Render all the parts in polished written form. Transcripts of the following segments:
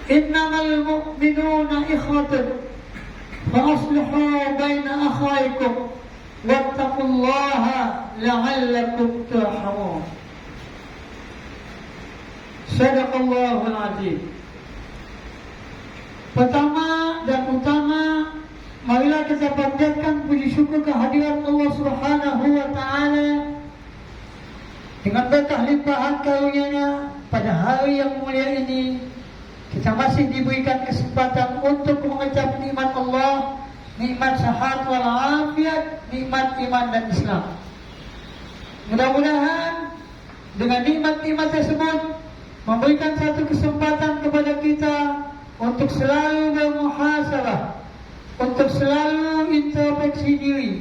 Innamal mu'minuna ikhwatun fa aslihu baina akhawaykum wattaqullaha la'allakum turhamun. Sadaqallahul azim. Pertama dan utama, marilah kita panjatkan puji syukur kehadirat Allah Subhanahu wa taala dengan berkah limpahan karunia-Nya pada hari yang mulia ini. Kita masih diberikan kesempatan untuk mengucap nikmat Allah, nikmat sehat walafiat, nikmat iman dan Islam. Mudah-mudahan dengan nikmat-nikmat tersebut memberikan satu kesempatan kepada kita untuk selalu bermuhasabah, untuk selalu introspeksi diri,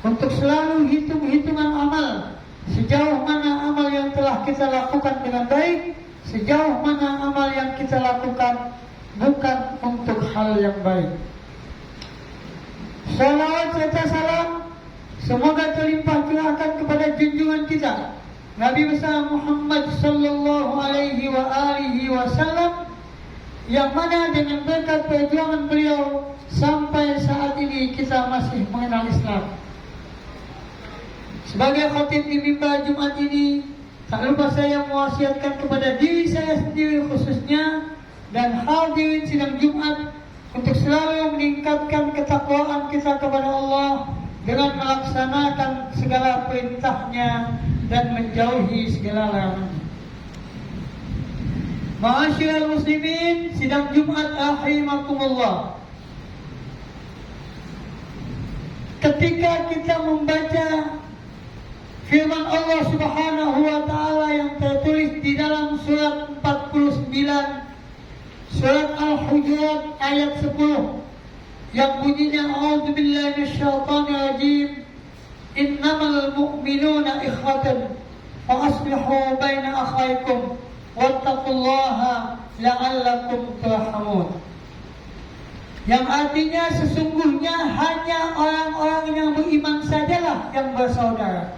untuk selalu hitung-hitungan amal, sejauh mana amal yang telah kita lakukan dengan baik, sejauh mana amal yang kita lakukan bukan untuk hal yang baik. Salawat serta salam semoga terlimpah curahkan kepada junjungan kita Nabi besar Muhammad sallallahu alaihi wasallam, yang mana dengan berkat perjuangan beliau sampai saat ini kita masih mengenal Islam. Sebagai khatib di mimbar Jumat ini, tak lupa saya mewasiatkan kepada diri saya sendiri khususnya dan hadirin sidang Jumat untuk selalu meningkatkan ketakwaan kita kepada Allah dengan melaksanakan segala perintahnya dan menjauhi segala larangannya. Ma'asyiral muslimin, sidang Jumat rahimakumullah. Ketika kita membaca firman Allah Subhanahu wa taala yang tertulis di dalam surat 49 surat Al-Hujurat ayat 10 yang bunyinya a'udzubillahi minasyaitonir rajim, innamal mu'minuna ikhwatan fa aslihu baina akhawaykum wattaqullaha la'allakum turhamun. Yang artinya sesungguhnya hanya orang-orang yang beriman sajalah yang bersaudara.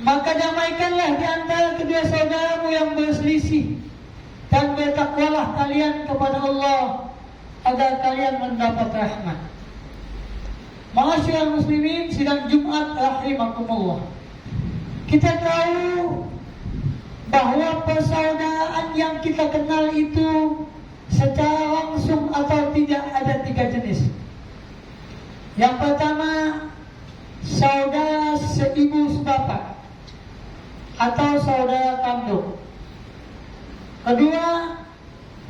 Maka damaikanlah di antara kedua saudaramu yang berselisih, dan bertakwalah kalian kepada Allah agar kalian mendapat rahmat. Ma'asyiral muslimin, sidang Jumat rahimakumullah. Kita tahu bahwa persaudaraan yang kita kenal itu secara langsung atau tidak ada 3 jenis. Yang pertama, saudara seibu sebapak atau saudara kandung. Kedua,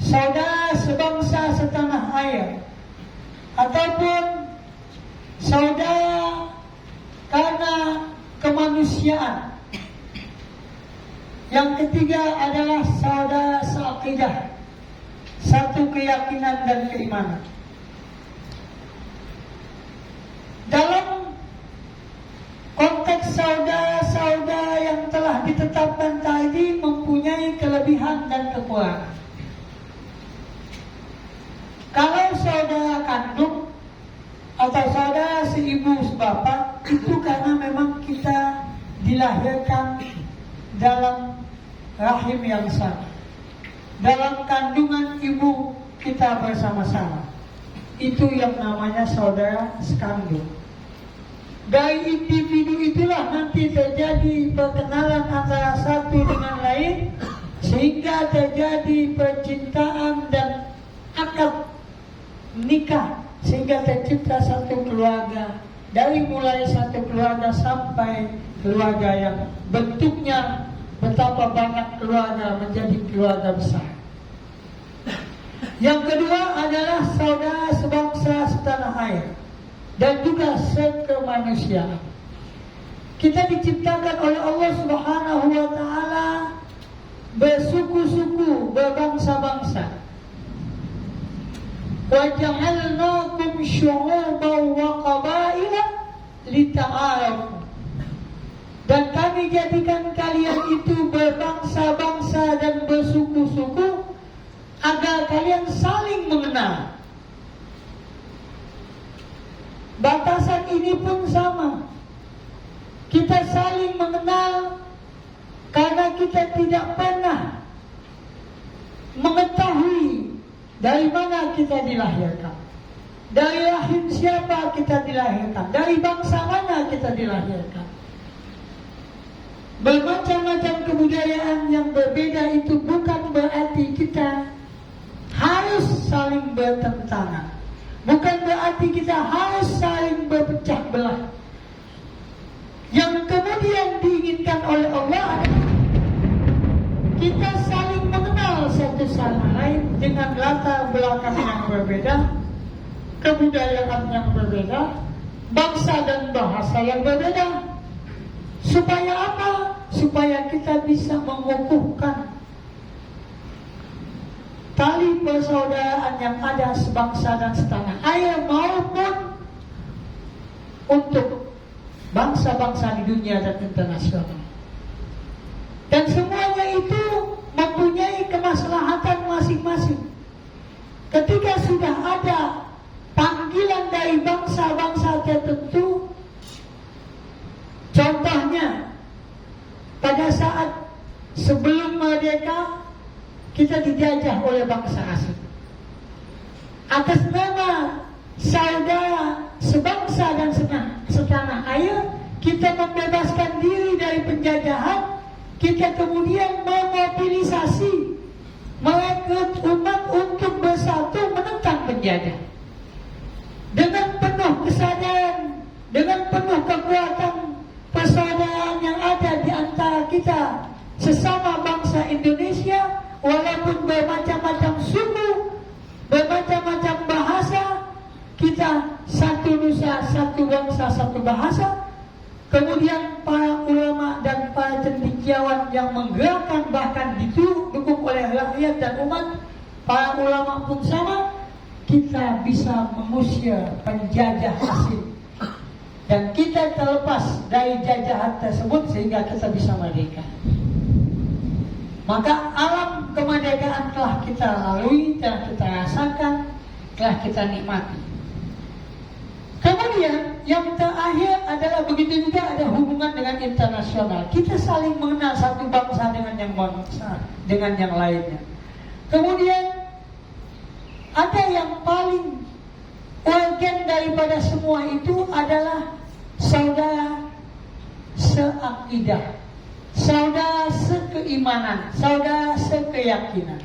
saudara sebangsa setanah air ataupun saudara karena kemanusiaan. Yang ketiga adalah saudara seakidah, satu keyakinan dan keimanan. Dalam konteks saudara-saudara yang telah ditetapkan tadi mempunyai kelebihan dan kekurangan. Kalau saudara kandung atau saudara seibu sebapak, itu karena memang kita dilahirkan dalam rahim yang sama, dalam kandungan ibu kita bersama-sama. Itu yang namanya saudara sekandung. Dari individu itulah nanti terjadi perkenalan antara satu dengan lain, sehingga terjadi percintaan dan akad nikah, sehingga tercipta satu keluarga. Dari mulai satu keluarga sampai keluarga yang bentuknya betapa banyak keluarga menjadi keluarga besar. Yang kedua adalah saudara sebangsa setanah air dan juga sekemanusiaan. Kita diciptakan oleh Allah Subhanahu wa taala bersuku-suku, berbangsa-bangsa. Wa ja'alnakum syu'uban wa qabaila lita'arafu. Dan kami jadikan kalian itu berbangsa-bangsa dan bersuku-suku agar kalian saling mengenal. Batasan ini pun sama. Kita saling mengenal karena kita tidak pernah Dari mana kita dilahirkan? Dari rahim siapa kita dilahirkan? Dari bangsa mana kita dilahirkan? Bermacam-macam kebudayaan yang berbeda itu bukan berarti kita harus saling bertentangan. Bukan berarti kita harus saling berpecah belah. Yang kemudian diinginkan oleh Allah adalah kita saling mengenal satu sama lain dengan latar belakang yang berbeda, kebudayaan yang berbeda, bangsa dan bahasa yang berbeda. Supaya apa? Supaya kita bisa mengukuhkan tali persaudaraan yang ada sebangsa dan setanah air maupun untuk bangsa-bangsa di dunia dan internasional. Dan semuanya itu mempunyai kemaslahatan masing-masing. Ketika sudah ada panggilan dari bangsa-bangsa tertentu, contohnya pada saat sebelum merdeka kita dijajah oleh bangsa asing. Atas nama saudara sebangsa dan setanah air, kita membebaskan diri dari penjajahan. Kita kemudian memobilisasi, merekrut umat untuk bersatu menentang penjajah. Dengan penuh kesadaran, dengan penuh kekuatan persaudaraan yang ada di antara kita sesama bangsa Indonesia, walaupun bermacam-macam suku, bermacam-macam bahasa, kita satu nusa, satu bangsa, satu bahasa. Kemudian para ulama dan para cendekiawan yang menggerakkan, bahkan didukung oleh rakyat dan umat, para ulama pun sama, kita bisa mengusir penjajah asing. Dan kita terlepas dari jajahan tersebut sehingga kita bisa merdeka. Maka alam kemerdekaan telah kita lalui, telah kita rasakan, telah kita nikmati. Kemudian yang terakhir adalah begitu juga ada hubungan dengan internasional. Kita saling mengenal satu bangsa dengan yang bangsa dengan yang lainnya. Kemudian ada yang paling urgen daripada semua itu adalah saudara seakidah, saudara sekeimanan, saudara sekeyakinan.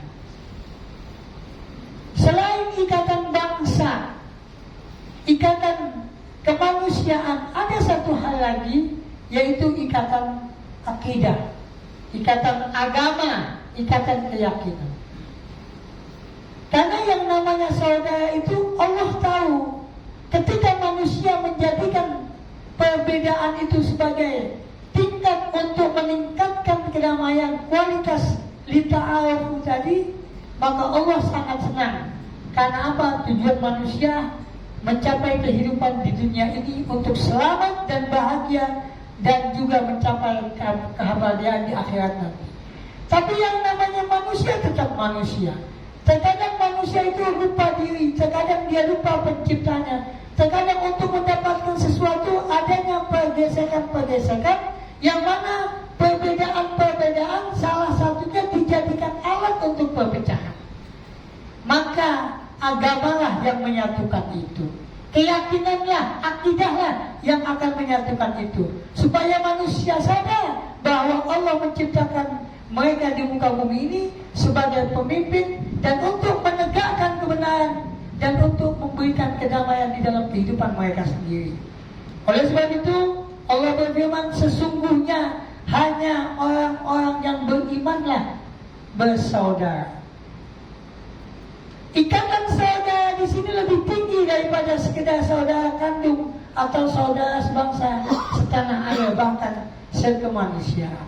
Selain ikatan bangsa, ikatan kemanusiaan, ada satu hal lagi, yaitu ikatan akidah, ikatan agama, ikatan keyakinan. Karena yang namanya saudara itu Allah tahu, ketika manusia menjadikan perbedaan itu sebagai tingkat untuk meningkatkan kedamaian, kualitas lita'arufu tadi, maka Allah sangat senang. Karena apa? Tujuan manusia mencapai kehidupan di dunia ini untuk selamat dan bahagia, dan juga mencapai kebahagiaan di akhirat nanti. Tapi yang namanya manusia tetap manusia. Terkadang manusia itu lupa diri, terkadang dia lupa penciptanya. Terkadang untuk mendapatkan sesuatu adanya pergesekan-pergesekan, yang mana perbedaan-perbedaan salah satunya dijadikan alat untuk perpecahan. Maka agamalah yang menyatukan itu, keyakinanlah, akidahlah yang akan menyatukan itu, supaya manusia sadar bahwa Allah menciptakan mereka di muka bumi ini sebagai pemimpin dan untuk menegakkan kebenaran dan untuk memberikan kedamaian di dalam kehidupan mereka sendiri. Oleh sebab itu Allah berfirman, sesungguhnya hanya orang-orang yang berimanlah bersaudara. Ikatan saudara di sini lebih tinggi daripada sekedar saudara kandung atau saudara sebangsa, setanah air, bahkan sekemanusiaan.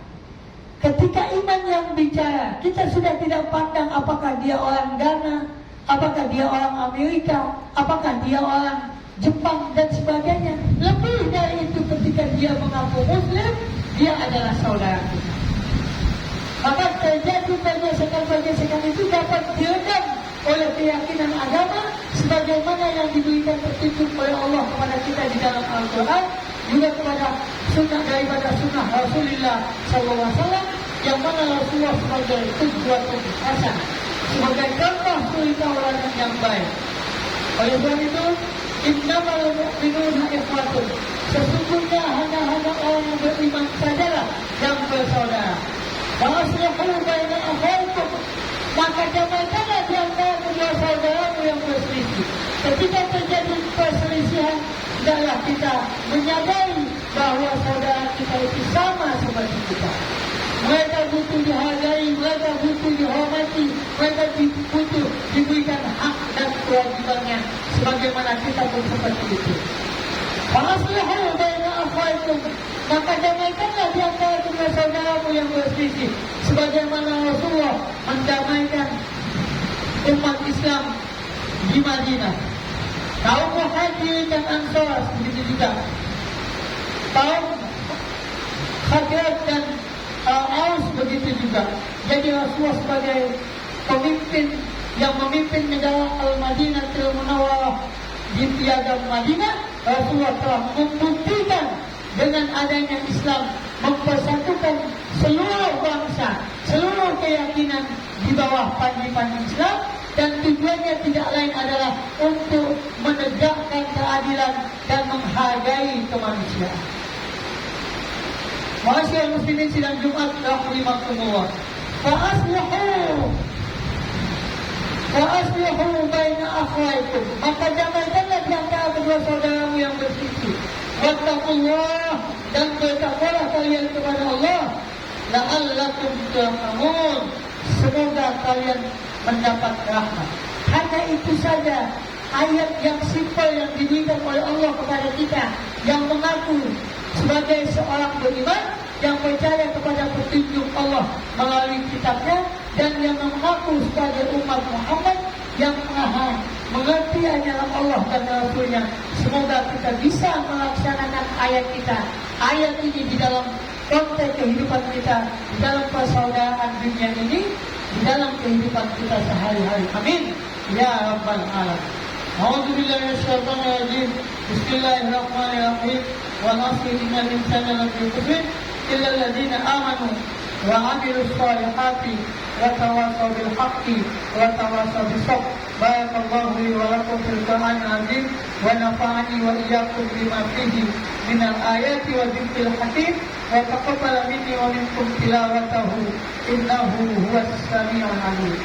Ketika iman yang bicara, kita sudah tidak pandang apakah dia orang Ghana, apakah dia orang Amerika, apakah dia orang Jepang dan sebagainya. Lebih dari itu, ketika dia mengaku Muslim, dia adalah saudara kita. Maka terjadi pergesekan-pergesekan itu dapat diredam oleh keyakinan agama, sebagaimana yang diberikan petunjuk oleh Allah kepada kita di dalam Al-Quran, juga kepada sunnah daripada sunnah Rasulullah SAW, yang mana Rasulullah sebagai tujuan hasanah. sebagai contoh suri tauladan yang baik. Oleh sebab itu, innamal mu'minuna ikhwatun. Sesungguhnya hanya orang yang beriman sajalah yang bersaudara. Waslihu baina akhawaikum. Maka damaikanlah di antara kedua saudaramu yang berselisih. Ketika terjadi perselisihan, hendaklah kita menyadari bahwa saudara kita itu sama seperti kita. Mereka butuh dihargai, mereka butuh dihormati, mereka butuh diberikan hak dan kewajibannya sebagaimana kita pun seperti itu. Faslihu baina akhawaikum. Maka damaikanlah di antara kedua saudaramu yang berselisih, sebagaimana Rasulullah mendamaikan umat Islam di Madinah. Kaum Muhajirin dan Ansar begitu juga. Kaum Khazraj dan Aus begitu juga. Jadi Rasulullah sebagai pemimpin yang memimpin negara Al-Madinatul Munawwarah di piagam Madinah, Rasulullah telah membuktikan dengan adanya Islam mempersatukan seluruh bangsa, seluruh keyakinan di bawah panji-panji Islam, dan tujuannya tidak lain adalah untuk menegakkan keadilan dan menghargai kemanusiaan. Masyaallah muslimin sidang Jumat rahimakumullah. Fa'aslihu baina akhawaikum. Maka damaikanlah di antara kedua saudaramu yang berselisih. Wattaqullah, dan bertakwalah kalian kepada Allah. La'allakum turhamun. Semoga kalian mendapat rahmat. Hanya itu saja ayat yang simpel yang diberikan oleh Allah kepada kita yang mengaku sebagai seorang beriman yang percaya kepada petunjuk Allah melalui kitabnya, dan yang mengaku sebagai umat Muhammad yang mengerti ajaran Allah dan Rasulnya. Semoga kita bisa melaksanakan ayat ini di dalam konteks kehidupan kita, di dalam persaudaraan dunia ini, di dalam kehidupan kita sehari-hari. Amin ya rabbal alamin. A'udzu billahi minasyaitonir rajim. Bismillahirrahmanirrahim. Wal 'asri innal insana lafi khusr illa alladziina aamanu wa 'amilus shalihati wa tawassaw bil haqqi wa tawassaw bis sabr. Barakallahu li wa lakum fil Qur'anil 'azim wa nafa'ani wa iyyakum bima fihi minal ayati wa dzikril hakim wa taqabbal minni wa minkum tilawatahu innahu huwas sami'ul 'alim.